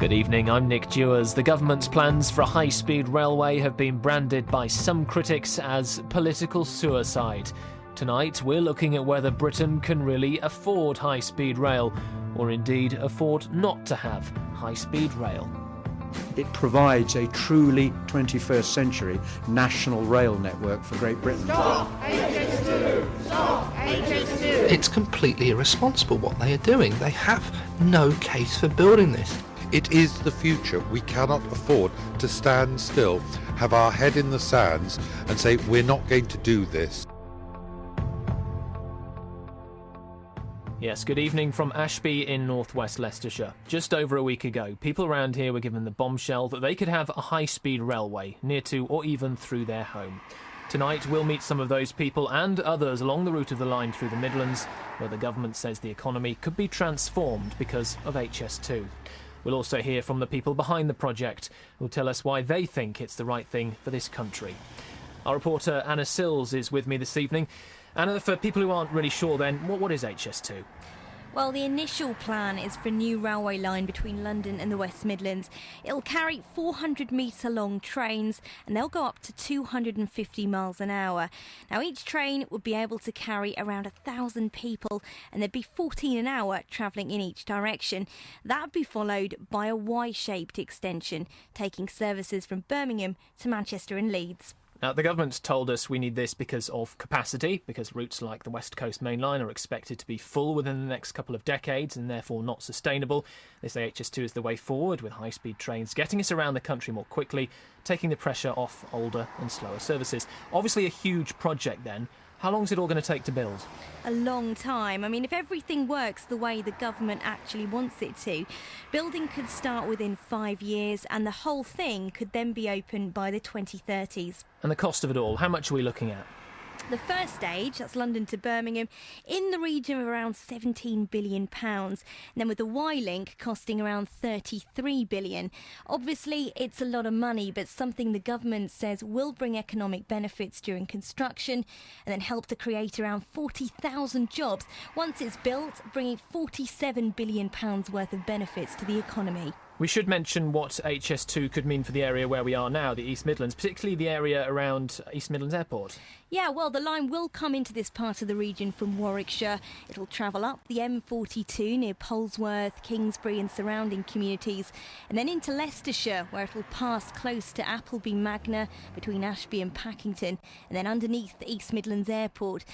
Good evening, I'm Nick Dewars. The government's plans for a high-speed railway have been branded by some critics as political suicide. Tonight, we're looking at whether Britain can really afford high-speed rail, or indeed afford not to have high-speed rail. It provides a truly 21st century national rail network for Great Britain. Stop HS2! Stop HS2! It's completely irresponsible what they are doing. They have no case for building this. It is the future. We cannot afford to stand still, have our head in the sands and say we're not going to do this. Yes, good evening from Ashby in northwest Leicestershire. Just over a week ago, people around here were given the bombshell that they could have a high-speed railway near to or even through their home. Tonight, we'll meet some of those people and others along the route of the line through the Midlands, where the government says the economy could be transformed because of HS2. We'll also hear from the people behind the project, who'll tell us why they think it's the right thing for this country. Our reporter Anna Sills is with me this evening. Anna, for people who aren't really sure then, what is HS2? Well, the initial plan is for a new railway line between London and the West Midlands. It'll carry 400-metre long trains and they'll go up to 250 miles an hour. Now, each train would be able to carry around 1,000 people and there'd be 14 an hour travelling in each direction. That would be followed by a Y-shaped extension, taking services from Birmingham to Manchester and Leeds. Now, the government's told us we need this because of capacity, because routes like the West Coast Main Line are expected to be full within the next couple of decades and therefore not sustainable. They say HS2 is the way forward, with high-speed trains getting us around the country more quickly, taking the pressure off older and slower services. Obviously a huge project then. How long is it all going to take to build? A long time. I mean, if everything works the way the government actually wants it to, building could start within 5 years and the whole thing could then be open by the 2030s. And the cost of it all, how much are we looking at? The first stage, that's London to Birmingham, in the region of around £17 billion. And then with the Y-link costing around £33 billion. Obviously, it's a lot of money, but something the government says will bring economic benefits during construction and then help to create around 40,000 jobs once it's built, bringing £47 billion worth of benefits to the economy. We should mention what HS2 could mean for the area where we are now, the East Midlands, particularly the area around East Midlands Airport. Yeah, well, the line will come into this part of the region from Warwickshire. It'll travel up the M42 near Polesworth, Kingsbury and surrounding communities, and then into Leicestershire, where it'll pass close to Appleby Magna between Ashby and Packington, and then underneath the East Midlands Airport.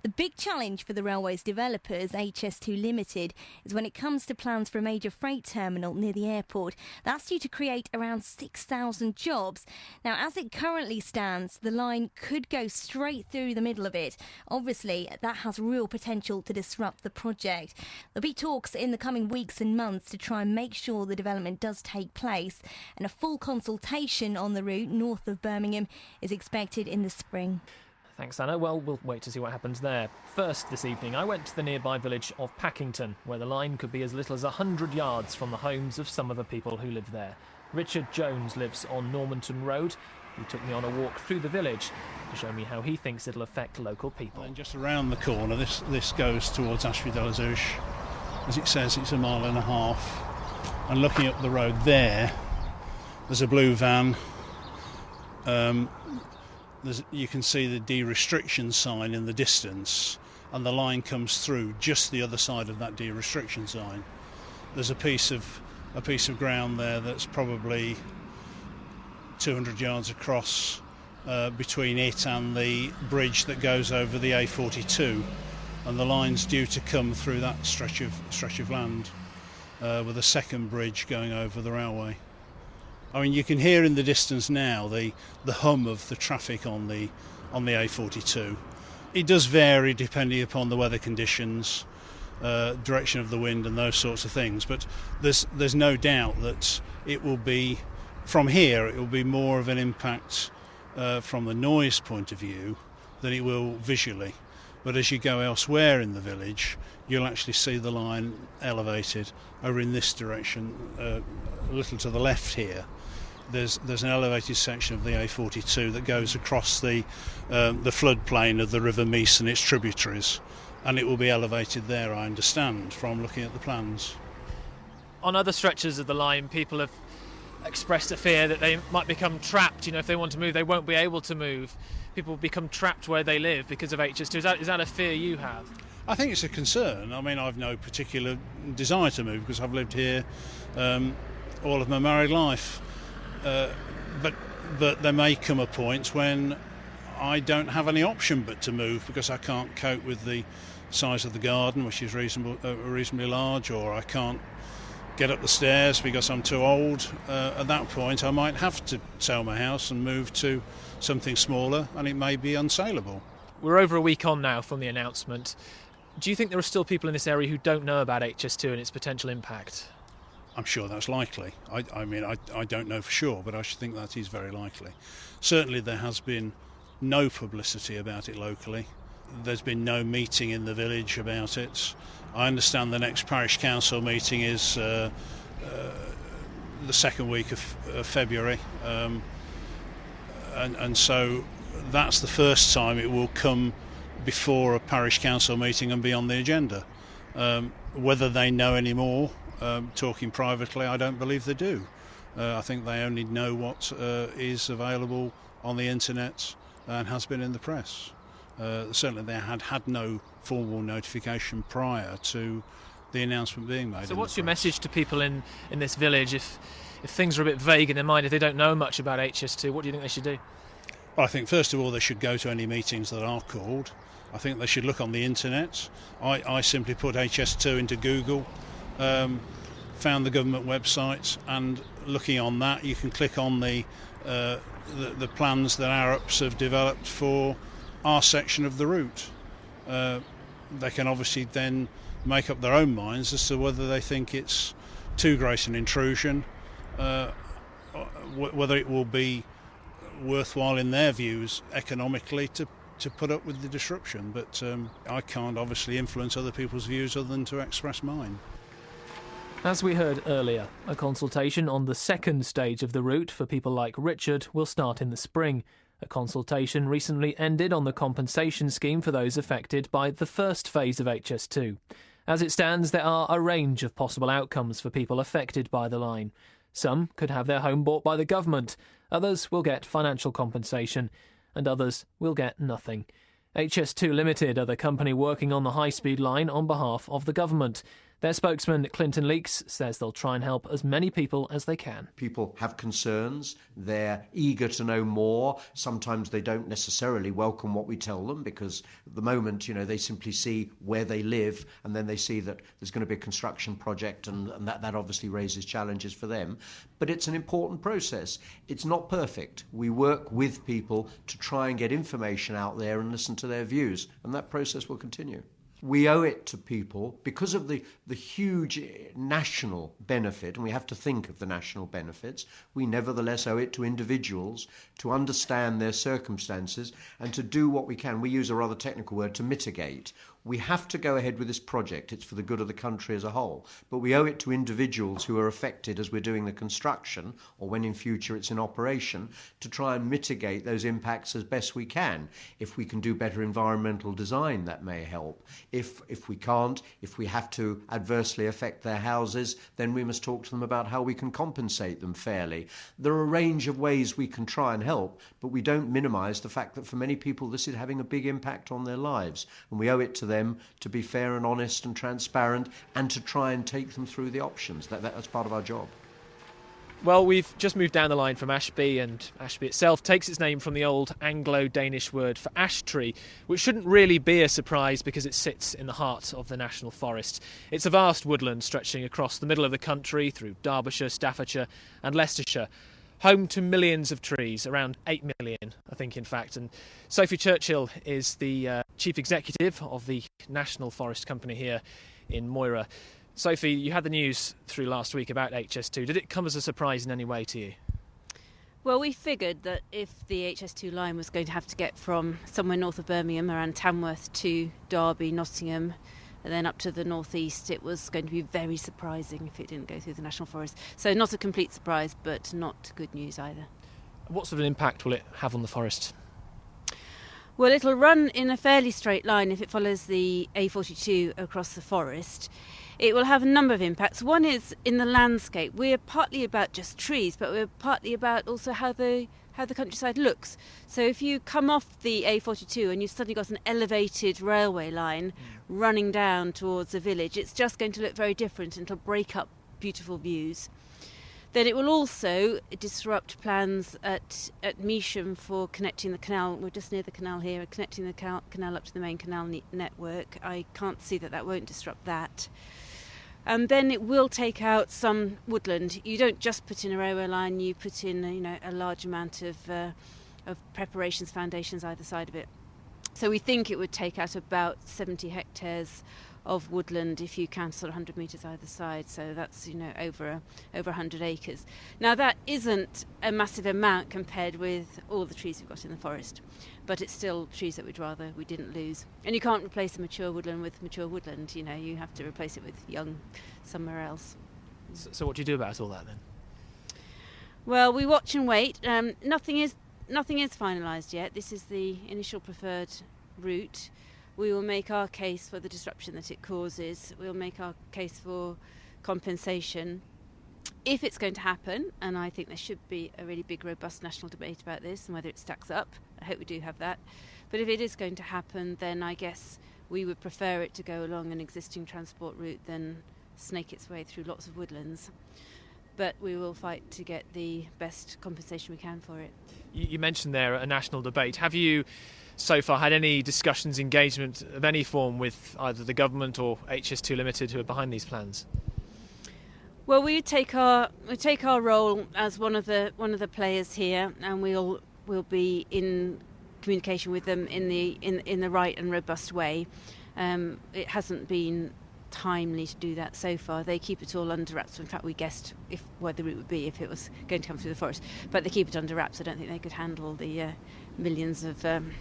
The big challenge for the railway's developers, HS2 Limited, is when it comes to plans for a major freight terminal near the airport. That's due to create around 6,000 jobs. Now, as it currently stands, the line could go straight through the middle of it. Obviously, that has real potential to disrupt the project. There'll be talks in the coming weeks and months to try and make sure the development does take place, and a full consultation on the route north of Birmingham is expected in the spring. Thanks, Anna. Well, we'll wait to see what happens there. First, this evening, I went to the nearby village of Packington, where the line could be as little as 100 yards from the homes of some of the people who live there. Richard Jones lives on Normanton Road. He took me on a walk through the village to show me how he thinks it'll affect local people. And just around the corner, this goes towards Ashby-de-la-Zouch. As it says, it's 1.5 miles. And looking up the road there's a blue van. You can see the de-restriction sign in the distance, and the line comes through just the other side of that de-restriction sign. There's a piece of ground there that's probably 200 yards across between it and the bridge that goes over the A42, and the line's due to come through that stretch of land with a second bridge going over the railway. I mean, you can hear in the distance now the hum of the traffic on the A42. It does vary depending upon the weather conditions, direction of the wind and those sorts of things, but there's no doubt that it will be, from here, it will be more of an impact from the noise point of view than it will visually. But as you go elsewhere in the village, you'll actually see the line elevated over in this direction, a little to the left here. There's an elevated section of the A42 that goes across the floodplain of the River Meese and its tributaries, and it will be elevated there, I understand, from looking at the plans. On other stretches of the line, people have expressed a fear that they might become trapped. If they want to move, they won't be able to move. People become trapped where they live because of HS2. Is that a fear you have? I think it's a concern. I mean, I've no particular desire to move because I've lived here all of my married life. But there may come a point when I don't have any option but to move because I can't cope with the size of the garden, which is reasonably large, or I can't get up the stairs because I'm too old. At that point, I might have to sell my house and move to something smaller, and it may be unsaleable. We're over a week on now from the announcement. Do you think there are still people in this area who don't know about HS2 and its potential impact? I'm sure that's likely. I don't know for sure, but I should think that is very likely. Certainly there has been no publicity about it locally. There's been no meeting in the village about it. I understand the next parish council meeting is the second week of February, and so that's the first time it will come before a parish council meeting and be on the agenda. Whether they know any more, talking privately, I don't believe they do. I think they only know what is available on the internet and has been in the press. Certainly they had no formal notification prior to the announcement being made. So what's your message to people in this village if things are a bit vague in their mind, if they don't know much about HS2, what do you think they should do? Well, I think first of all they should go to any meetings that are called. I think they should look on the internet. I simply put HS2 into Google, found the government website, and looking on that you can click on the plans that Arups have developed for our section of the route. They can obviously then make up their own minds as to whether they think it's too great an intrusion, whether it will be worthwhile in their views economically to put up with the disruption. But I can't obviously influence other people's views other than to express mine. As we heard earlier, a consultation on the second stage of the route for people like Richard will start in the spring. A consultation recently ended on the compensation scheme for those affected by the first phase of HS2. As it stands, there are a range of possible outcomes for people affected by the line. Some could have their home bought by the government, others will get financial compensation, and others will get nothing. HS2 Limited are the company working on the high-speed line on behalf of the government. Their spokesman, Clinton Leakes, says they'll try and help as many people as they can. People have concerns. They're eager to know more. Sometimes they don't necessarily welcome what we tell them because at the moment, they simply see where they live and then they see that there's going to be a construction project and that obviously raises challenges for them. But it's an important process. It's not perfect. We work with people to try and get information out there and listen to their views, and that process will continue. We owe it to people because of the huge national benefit, and we have to think of the national benefits. We nevertheless owe it to individuals to understand their circumstances and to do what we can. We use a rather technical word, to mitigate. We have to go ahead with this project. It's for the good of the country as a whole. But we owe it to individuals who are affected as we're doing the construction, or when in future it's in operation, to try and mitigate those impacts as best we can. If we can do better environmental design, that may help. If we can't, if we have to adversely affect their houses, then we must talk to them about how we can compensate them fairly. There are a range of ways we can try and help, but we don't minimise the fact that for many people this is having a big impact on their lives, and we owe it to them to be fair and honest and transparent and to try and take them through the options. That's part of our job. Well, we've just moved down the line from Ashby, and Ashby itself takes its name from the old Anglo-Danish word for ash tree, which shouldn't really be a surprise because it sits in the heart of the National Forest. It's a vast woodland stretching across the middle of the country through Derbyshire, Staffordshire and Leicestershire. Home to millions of trees, around 8 million, I think, in fact. And Sophie Churchill is the chief executive of the National Forest Company here in Moira. Sophie, you had the news through last week about HS2. Did it come as a surprise in any way to you? Well, we figured that if the HS2 line was going to have to get from somewhere north of Birmingham, around Tamworth, to Derby, Nottingham, and then up to the northeast, it was going to be very surprising if it didn't go through the National Forest. So not a complete surprise, but not good news either. What sort of impact will it have on the forest? Well, it'll run in a fairly straight line if it follows the A42 across the forest. It will have a number of impacts. One is in the landscape. We're partly about just trees, but we're partly about also how the countryside looks. So if you come off the A42 and you've suddenly got an elevated railway line running down towards a village, it's just going to look very different and it'll break up beautiful views. Then it will also disrupt plans at Measham for connecting the canal. We're just near the canal here, connecting the canal up to the main canal network. I can't see that won't disrupt that. And then it will take out some woodland. You don't just put in a railway line, you put in a large amount of preparations, foundations either side of it. So we think it would take out about 70 hectares of woodland if you count sort of 100 metres either side, so that's over 100 acres. Now that isn't a massive amount compared with all the trees we've got in the forest, but it's still trees that we'd rather we didn't lose. And you can't replace a mature woodland with mature woodland, you have to replace it with young somewhere else. So what do you do about all that then? Well, we watch and wait. Nothing is finalised yet. This is the initial preferred route. We will make our case for the disruption that it causes. We'll make our case for compensation. If it's going to happen, and I think there should be a really big, robust national debate about this and whether it stacks up. I hope we do have that. But if it is going to happen, then I guess we would prefer it to go along an existing transport route than snake its way through lots of woodlands. But we will fight to get the best compensation we can for it. You mentioned there a national debate. Have you so far had any discussions, engagement of any form with either the government or HS2 Limited who are behind these plans? Well, we take our role as one of the players here, and we'll be in communication with them in the right and robust way. It hasn't been timely to do that so far. They keep it all under wraps. In fact, we guessed where the route would be if it was going to come through the forest, but they keep it under wraps. I don't think they could handle the millions of firm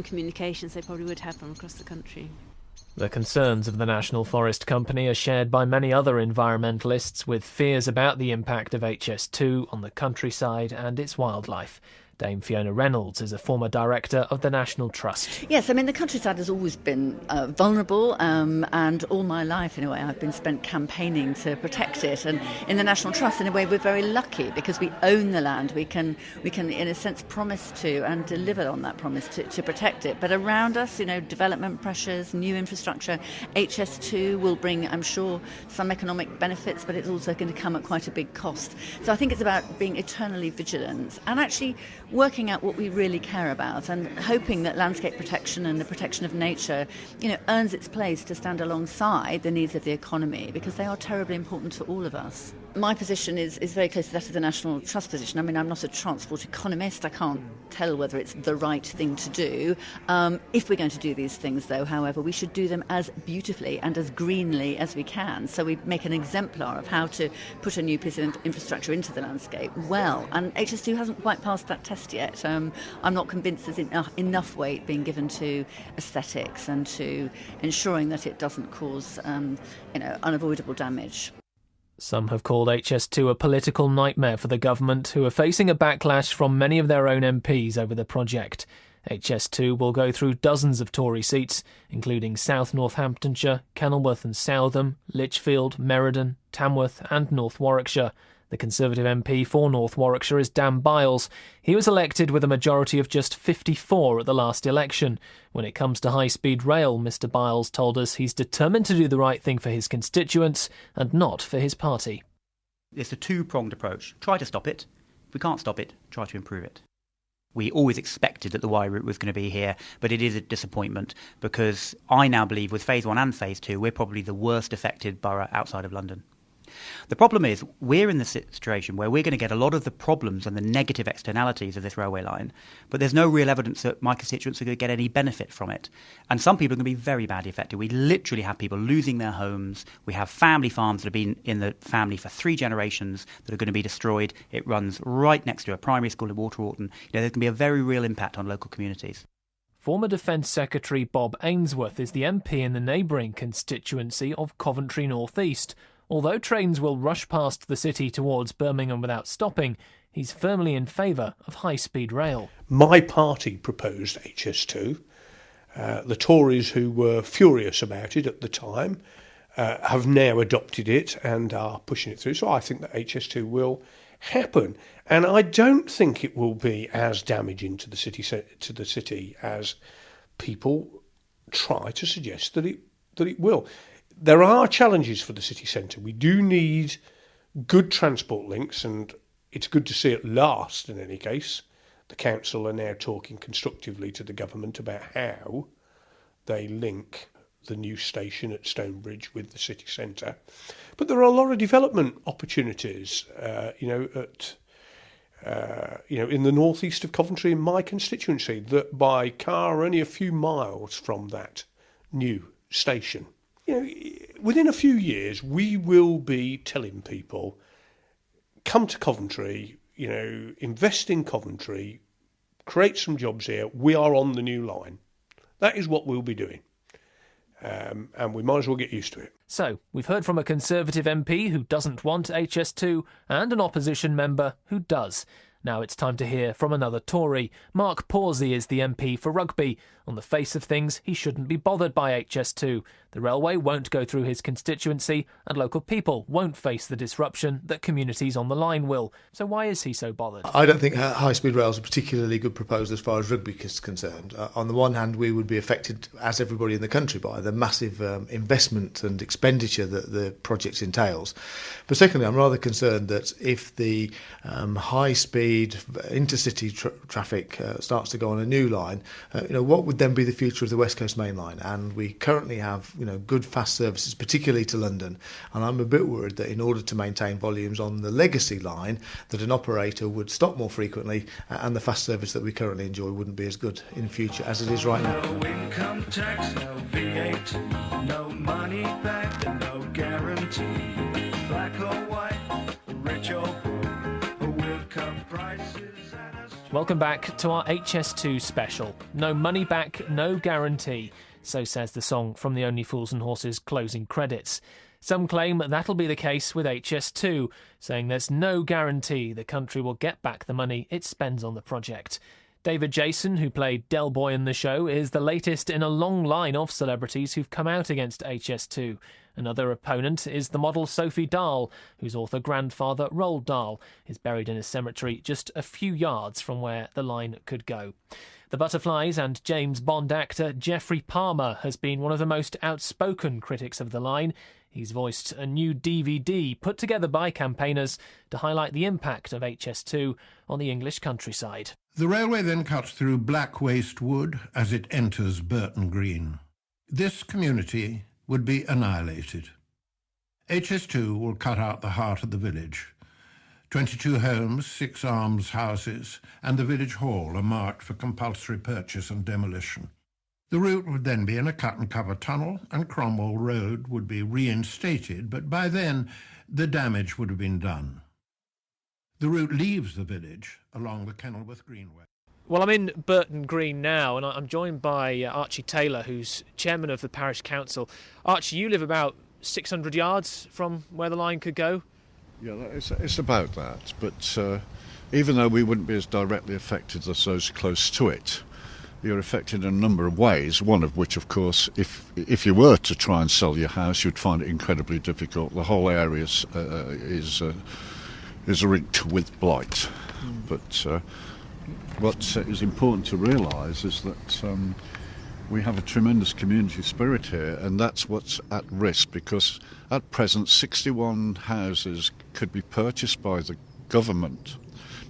communications they probably would have from across the country. The concerns of the National Forest Company are shared by many other environmentalists, with fears about the impact of HS2 on the countryside and its wildlife. Dame Fiona Reynolds is a former director of the National Trust. Yes, I mean, the countryside has always been vulnerable, and all my life, in a way, I've been spent campaigning to protect it. And in the National Trust, in a way, we're very lucky because we own the land. We can, in a sense, promise to and deliver on that promise to protect it. But around us, development pressures, new infrastructure, HS2 will bring, I'm sure, some economic benefits, but it's also going to come at quite a big cost. So I think it's about being eternally vigilant and actually working out what we really care about and hoping that landscape protection and the protection of nature, earns its place to stand alongside the needs of the economy, because they are terribly important to all of us. My position is very close to that of the National Trust position. I mean, I'm not a transport economist. I can't tell whether it's the right thing to do. If we're going to do these things, though, however, we should do them as beautifully and as greenly as we can. So we make an exemplar of how to put a new piece of infrastructure into the landscape well. And HS2 hasn't quite passed that test yet. I'm not convinced there's enough weight being given to aesthetics and to ensuring that it doesn't cause unavoidable damage. Some have called HS2 a political nightmare for the government, who are facing a backlash from many of their own MPs over the project. HS2 will go through dozens of Tory seats, including South Northamptonshire, Kenilworth and Southam, Lichfield, Meriden, Tamworth and North Warwickshire. The Conservative MP for North Warwickshire is Dan Biles. He was elected with a majority of just 54 at the last election. When it comes to high-speed rail, Mr Biles told us he's determined to do the right thing for his constituents and not for his party. It's a two-pronged approach. Try to stop it. If we can't stop it, try to improve it. We always expected that the Y route was going to be here, but it is a disappointment because I now believe with Phase 1 and Phase 2, we're probably the worst affected borough outside of London. The problem is we're in the situation where we're going to get a lot of the problems and the negative externalities of this railway line, but there's no real evidence that my constituents are going to get any benefit from it. And some people are going to be very badly affected. We literally have people losing their homes. We have family farms that have been in the family for 3 generations that are going to be destroyed. It runs right next to a primary school in Waterwalton. There's going to be a very real impact on local communities. Former Defence Secretary Bob Ainsworth is the MP in the neighbouring constituency of Coventry North East. Although trains will rush past the city towards Birmingham without stopping, he's firmly in favour of high-speed rail. My party proposed HS2. The Tories, who were furious about it at the time, have now adopted it and are pushing it through. So I think that HS2 will happen, and I don't think it will be as damaging to the city as people try to suggest that it will. There are challenges for the city centre. We do need good transport links, and it's good to see at last, in any case, the council are now talking constructively to the government about how they link the new station at Stonebridge with the city centre. But there are a lot of development opportunities, in the northeast of Coventry, in my constituency, that by car are only a few miles from that new station. Within a few years, we will be telling people, come to Coventry, invest in Coventry, create some jobs here. We are on the new line. That is what we'll be doing. And we might as well get used to it. So, we've heard from a Conservative MP who doesn't want HS2 and an opposition member who does. Now it's time to hear from another Tory. Mark Pawsey is the MP for Rugby. On the face of things, he shouldn't be bothered by HS2. The railway won't go through his constituency, and local people won't face the disruption that communities on the line will. So why is he so bothered? I don't think high-speed rail is a particularly good proposal as far as Rugby is concerned. On the one hand, we would be affected, as everybody in the country, by the massive investment and expenditure that the project entails. But secondly, I'm rather concerned that if the high-speed intercity traffic starts to go on a new line, what would then be the future of the West Coast Main Line? And we currently have good fast services, particularly to London, and I'm a bit worried that in order to maintain volumes on the legacy line, that an operator would stop more frequently, and the fast service that we currently enjoy wouldn't be as good in future as it is right now. No income tax, no V8, no money back, no guarantee. Black or white, rich or poor, we'll cut prices. Welcome back to our HS2 special. No money back, no guarantee. So says the song from the Only Fools and Horses closing credits. Some claim that'll be the case with HS2, saying there's no guarantee the country will get back the money it spends on the project. David Jason, who played Del Boy in the show, is the latest in a long line of celebrities who've come out against HS2. Another opponent is the model Sophie Dahl, whose author grandfather, Roald Dahl, is buried in a cemetery just a few yards from where the line could go. The Butterflies and James Bond actor Geoffrey Palmer has been one of the most outspoken critics of the line. He's voiced a new DVD put together by campaigners to highlight the impact of HS2 on the English countryside. The railway then cuts through Black Waste Wood as it enters Burton Green. This community would be annihilated. HS2 will cut out the heart of the village. 22 homes, 6 almshouses, and the village hall are marked for compulsory purchase and demolition. The route would then be in a cut-and-cover tunnel, and Cromwell Road would be reinstated, but by then the damage would have been done. The route leaves the village along the Kenilworth Greenway. Well, I'm in Burton Green now, and I'm joined by Archie Taylor, who's chairman of the parish council. Archie, you live about 600 yards from where the line could go? Yeah, it's about that, but even though we wouldn't be as directly affected as those close to it, you're affected in a number of ways, one of which, of course, if you were to try and sell your house, you'd find it incredibly difficult. The whole area is rinked with blight. But what is important to realise is that we have a tremendous community spirit here, and that's what's at risk, because at present 61 houses could be purchased by the government.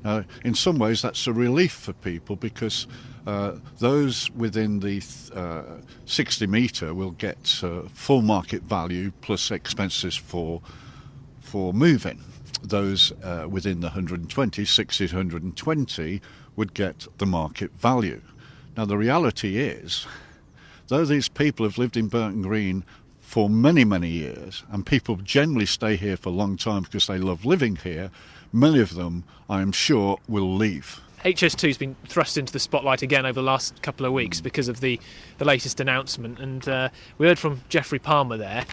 Now, in some ways that's a relief for people, because those within the 60 metre will get full market value plus expenses for moving. Those within the 120, 60 to 120 would get the market value. Now the reality is, though these people have lived in Burton Green for many, many years, and people generally stay here for a long time because they love living here, many of them, I am sure, will leave. HS2's been thrust into the spotlight again over the last couple of weeks because of the latest announcement, and we heard from Geoffrey Palmer there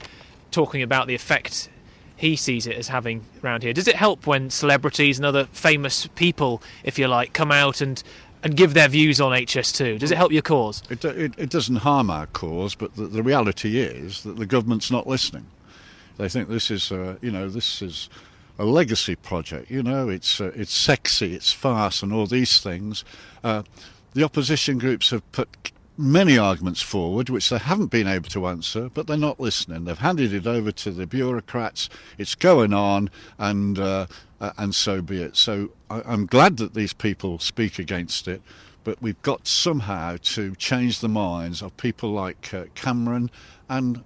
talking about the effect he sees it as having around here. Does it help when celebrities and other famous people, if you like, come out and and give their views on HS2? Does it help your cause? It doesn't harm our cause, but the reality is that the government's not listening. They think this is a legacy project. It's sexy, it's farce, and all these things. The opposition groups have put many arguments forward which they haven't been able to answer, but they're not listening. They've handed it over to the bureaucrats. It's going on, and so be it. So I'm glad that these people speak against it, but we've got somehow to change the minds of people like Cameron and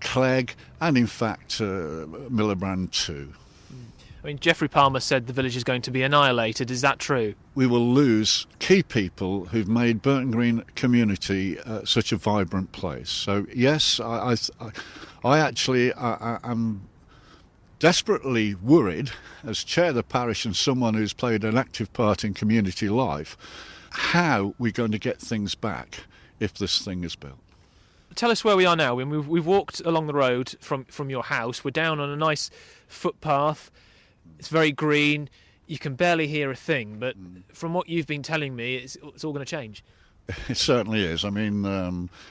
Clegg, and in fact Miliband too. I mean, Geoffrey Palmer said the village is going to be annihilated. Is that true? We will lose key people who've made Burton Green community such a vibrant place. So yes, I actually am desperately worried, as chair of the parish and someone who's played an active part in community life, how we're going to get things back if this thing is built. Tell us where we are now. We've walked along the road from your house. We're down on a nice footpath. It's very green. You can barely hear a thing, but from what you've been telling me, it's all going to change. It certainly is. I mean,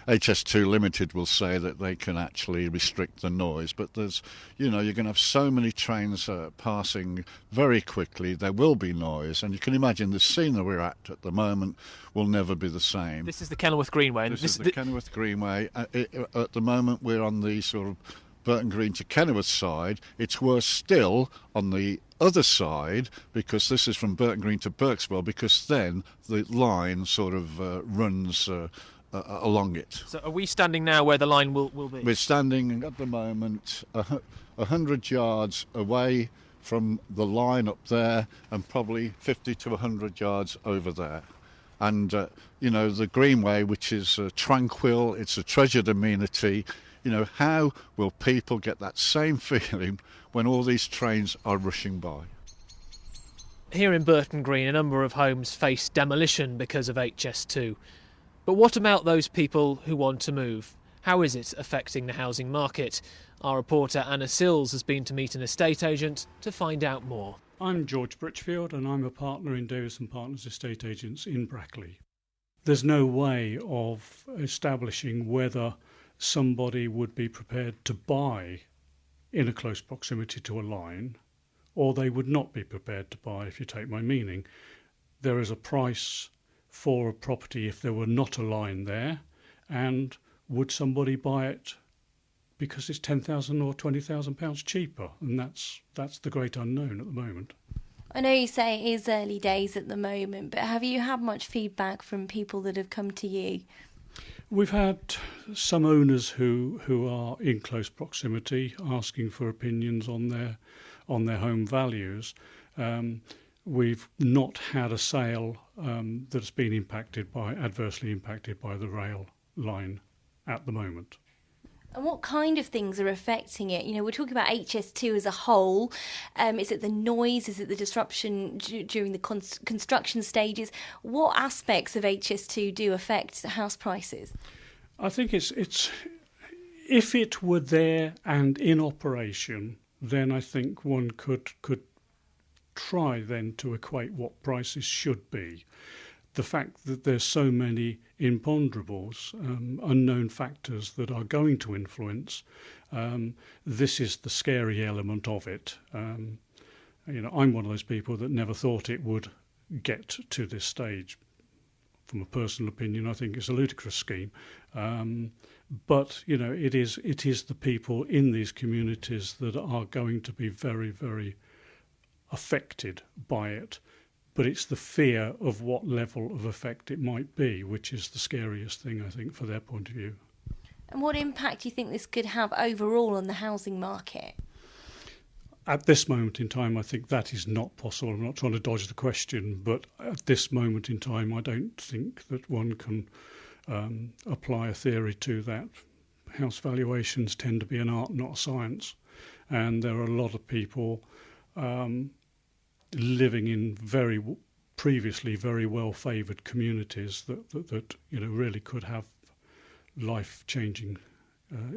HS2 Limited will say that they can actually restrict the noise, but you're going to have so many trains passing very quickly. There will be noise, and you can imagine the scene that we're at the moment will never be the same. This is the Kenilworth Greenway. This is the Kenilworth Greenway. At the moment, we're on the sort of Burton Green to Kenilworth side. It's worse still on the other side, because this is from Burton Green to Berkswell, because then the line sort of runs along it. So are we standing now where the line will be? We're standing at the moment 100 yards away from the line up there, and probably 50 to 100 yards over there. And the Greenway, which is tranquil, it's a treasured amenity. How will people get that same feeling when all these trains are rushing by? Here in Burton Green, a number of homes face demolition because of HS2. But what about those people who want to move? How is it affecting the housing market? Our reporter Anna Sills has been to meet an estate agent to find out more. I'm George Britchfield, and I'm a partner in Davis & Partners Estate Agents in Brackley. There's no way of establishing whether somebody would be prepared to buy in a close proximity to a line, or they would not be prepared to buy, if you take my meaning. There is a price for a property if there were not a line there, and would somebody buy it because it's £10,000 or £20,000 cheaper? And that's the great unknown at the moment. I know you say it is early days at the moment, but have you had much feedback from people that have come to you? We've had some owners who are in close proximity asking for opinions on their home values. We've not had a sale that's been adversely impacted by the rail line at the moment. And what kind of things are affecting it? We're talking about HS2 as a whole. Is it the noise? Is it the disruption during the construction stages? What aspects of HS2 do affect house prices? I think it's if it were there and in operation, then I think one could try then to equate what prices should be. The fact that there's so many imponderables, unknown factors that are going to influence, this is the scary element of it. I'm one of those people that never thought it would get to this stage. From a personal opinion, I think it's a ludicrous scheme. But it is the people in these communities that are going to be very, very affected by it. But it's the fear of what level of effect it might be, which is the scariest thing, I think, for their point of view. And what impact do you think this could have overall on the housing market? At this moment in time, I think that is not possible. I'm not trying to dodge the question, but at this moment in time, I don't think that one can apply a theory to that. House valuations tend to be an art, not a science. And there are a lot of people living in previously very well-favoured communities that really could have life-changing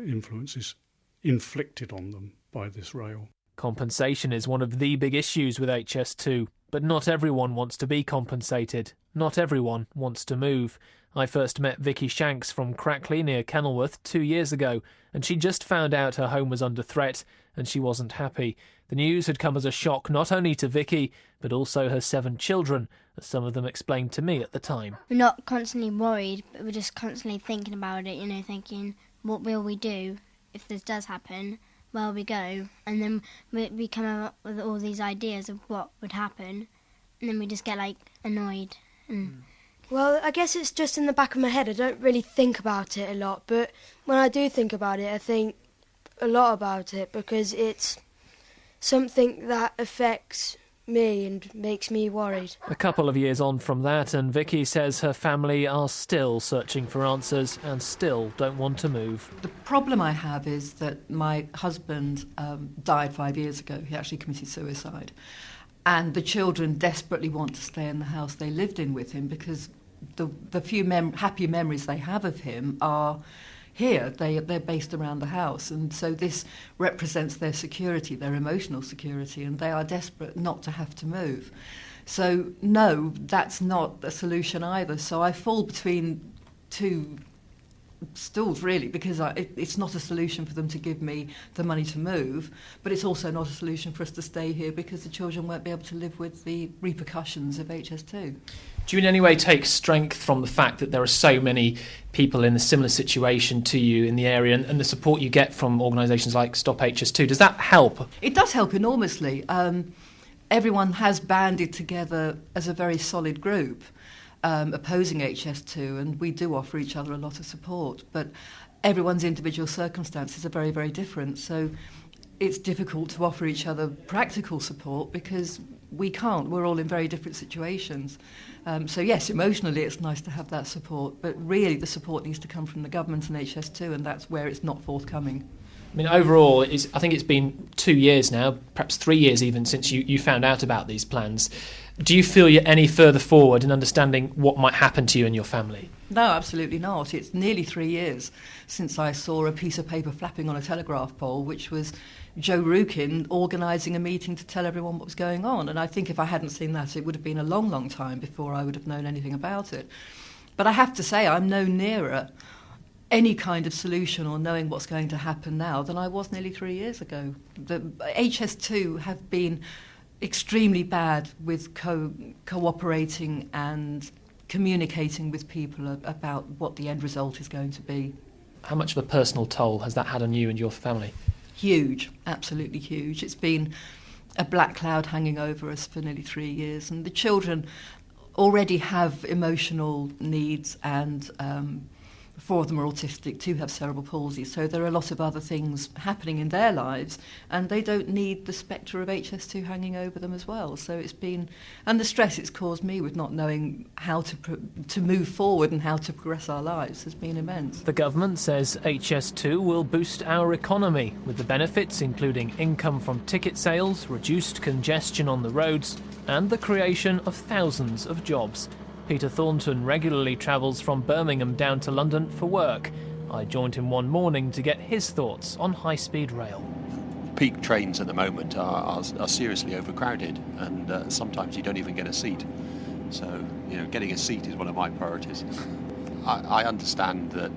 influences inflicted on them by this rail. Compensation is one of the big issues with HS2, but not everyone wants to be compensated. Not everyone wants to move. I first met Vicky Shanks from Crackley near Kenilworth 2 years ago, and she just found out her home was under threat and she wasn't happy. The news had come as a shock not only to Vicky, but also her 7 children, as some of them explained to me at the time. We're not constantly worried, but we're just constantly thinking about it, thinking, what will we do if this does happen? Where will we go? And then we come up with all these ideas of what would happen, and then we just get, annoyed. Well, I guess it's just in the back of my head. I don't really think about it a lot, but when I do think about it, I think a lot about it because it's something that affects me and makes me worried. A couple of years on from that, and Vicky says her family are still searching for answers and still don't want to move. The problem I have is that my husband died 5 years ago. He actually committed suicide. And the children desperately want to stay in the house they lived in with him because the few happy memories they have of him are here. They're based around the house, and so this represents their security, their emotional security, and they are desperate not to have to move. So no, that's not a solution either. So I fall between two stools really, because it's not a solution for them to give me the money to move, but it's also not a solution for us to stay here because the children won't be able to live with the repercussions of HS2. Do you in any way take strength from the fact that there are so many people in a similar situation to you in the area and the support you get from organisations like Stop HS2? Does that help? It does help enormously. Everyone has banded together as a very solid group opposing HS2, and we do offer each other a lot of support, but everyone's individual circumstances are very, very different, so it's difficult to offer each other practical support because we can't. We're all in very different situations. So yes, emotionally it's nice to have that support, but really the support needs to come from the government and HS2, and that's where it's not forthcoming. I mean, overall, I think it's been 2 years now, perhaps 3 years even, since you found out about these plans. Do you feel you're any further forward in understanding what might happen to you and your family? No, absolutely not. It's nearly 3 years since I saw a piece of paper flapping on a telegraph pole, which was Joe Rukin organising a meeting to tell everyone what was going on. And I think if I hadn't seen that, it would have been a long, long time before I would have known anything about it. But I have to say, I'm no nearer any kind of solution or knowing what's going to happen now than I was nearly 3 years ago. The HS2 have been extremely bad with cooperating and communicating with people about what the end result is going to be. How much of a personal toll has that had on you and your family? Huge, absolutely huge. It's been a black cloud hanging over us for nearly 3 years, and the children already have emotional needs, and 4 of them are autistic, 2 have cerebral palsy, so there are a lot of other things happening in their lives, and they don't need the spectre of HS2 hanging over them as well. So it's been, and the stress it's caused me with not knowing how to move forward and how to progress our lives has been immense. The government says HS2 will boost our economy, with the benefits including income from ticket sales, reduced congestion on the roads, and the creation of thousands of jobs. Peter Thornton regularly travels from Birmingham down to London for work. I joined him one morning to get his thoughts on high-speed rail. Peak trains at the moment are seriously overcrowded, and sometimes you don't even get a seat. So, getting a seat is one of my priorities. I understand that,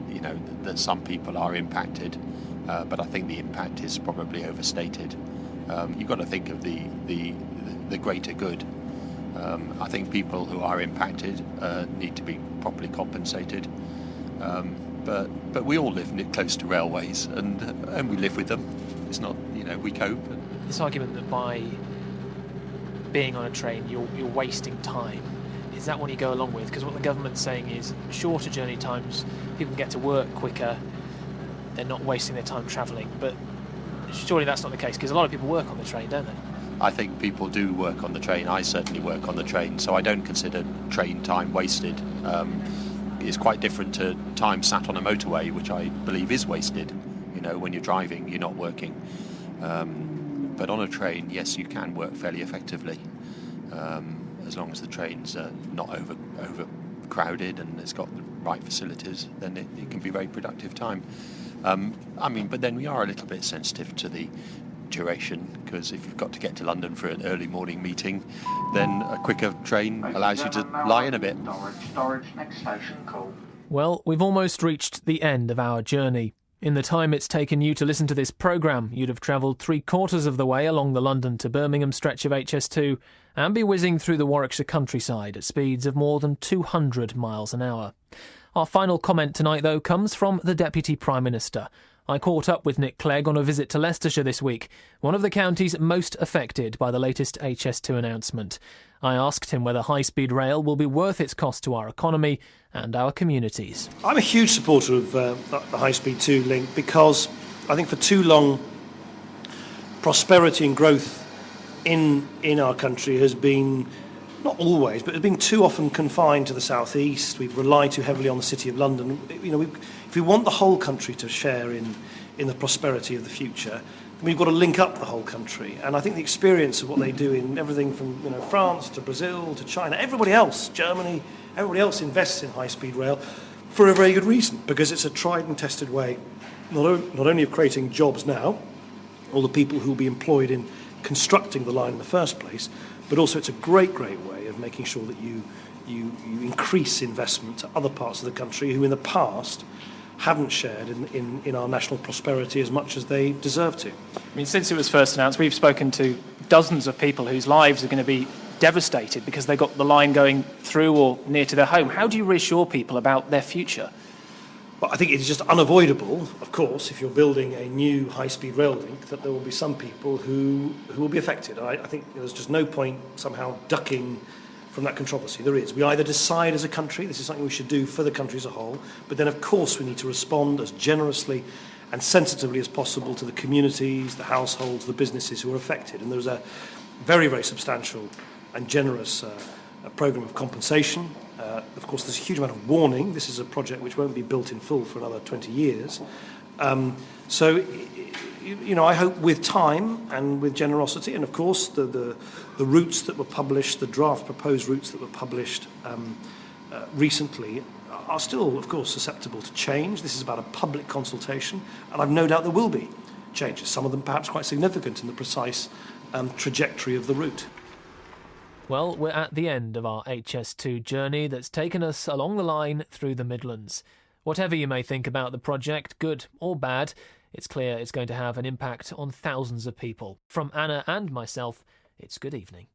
that some people are impacted, but I think the impact is probably overstated. You've got to think of the greater good. I think people who are impacted need to be properly compensated. But we all live close to railways, and we live with them. It's not, we cope. This argument that by being on a train you're wasting time, is that what you go along with? Because what the government's saying is shorter journey times, people can get to work quicker, they're not wasting their time travelling. But surely that's not the case, because a lot of people work on the train, don't they? I think people do work on the train. I certainly work on the train, so I don't consider train time wasted. It's quite different to time sat on a motorway, which I believe is wasted. When you're driving, you're not working. But on a train, yes, you can work fairly effectively, as long as the train's not overcrowded and it's got the right facilities. Then it can be very productive time. But then we are a little bit sensitive to the duration, because if you've got to get to London for an early morning meeting, then a quicker train allows you to lie in a bit. Storage, next station, call. Well, we've almost reached the end of our journey. In the time it's taken you to listen to this programme, you'd have travelled 3/4 of the way along the London to Birmingham stretch of HS2 and be whizzing through the Warwickshire countryside at speeds of more than 200 miles an hour. Our final comment tonight, though, comes from the Deputy Prime Minister. I caught up with Nick Clegg on a visit to Leicestershire this week, one of the counties most affected by the latest HS2 announcement. I asked him whether high-speed rail will be worth its cost to our economy and our communities. I'm a huge supporter of the high-speed 2 link because I think for too long prosperity and growth in our country has been, not always, but has been too often confined to the southeast. We've relied too heavily on the City of London. If we want the whole country to share in the prosperity of the future, then we've got to link up the whole country. And I think the experience of what they do in everything from France to Brazil to China, everybody else, Germany, everybody else invests in high-speed rail for a very good reason, because it's a tried and tested way not only of creating jobs now, all the people who will be employed in constructing the line in the first place, but also it's a great way of making sure that you increase investment to other parts of the country who in the past haven't shared in our national prosperity as much as they deserve to. I mean, since it was first announced, we've spoken to dozens of people whose lives are going to be devastated because they got the line going through or near to their home. How do you reassure people about their future? Well, I think it's just unavoidable, of course, if you're building a new high-speed rail link, that there will be some people who will be affected. I think there's just no point somehow ducking from that controversy. There is. We either decide as a country, this is something we should do for the country as a whole, but then of course we need to respond as generously and sensitively as possible to the communities, the households, the businesses who are affected. And there's a very, very substantial and generous programme of compensation. Of course, there's a huge amount of warning. This is a project which won't be built in full for another 20 years. I hope with time and with generosity, and of course the routes that were published, the draft proposed routes that were published recently are still, of course, susceptible to change. This is about a public consultation, and I've no doubt there will be changes, some of them perhaps quite significant in the precise trajectory of the route. Well, we're at the end of our HS2 journey that's taken us along the line through the Midlands. Whatever you may think about the project, good or bad, it's clear it's going to have an impact on thousands of people. From Anna and myself, it's good evening.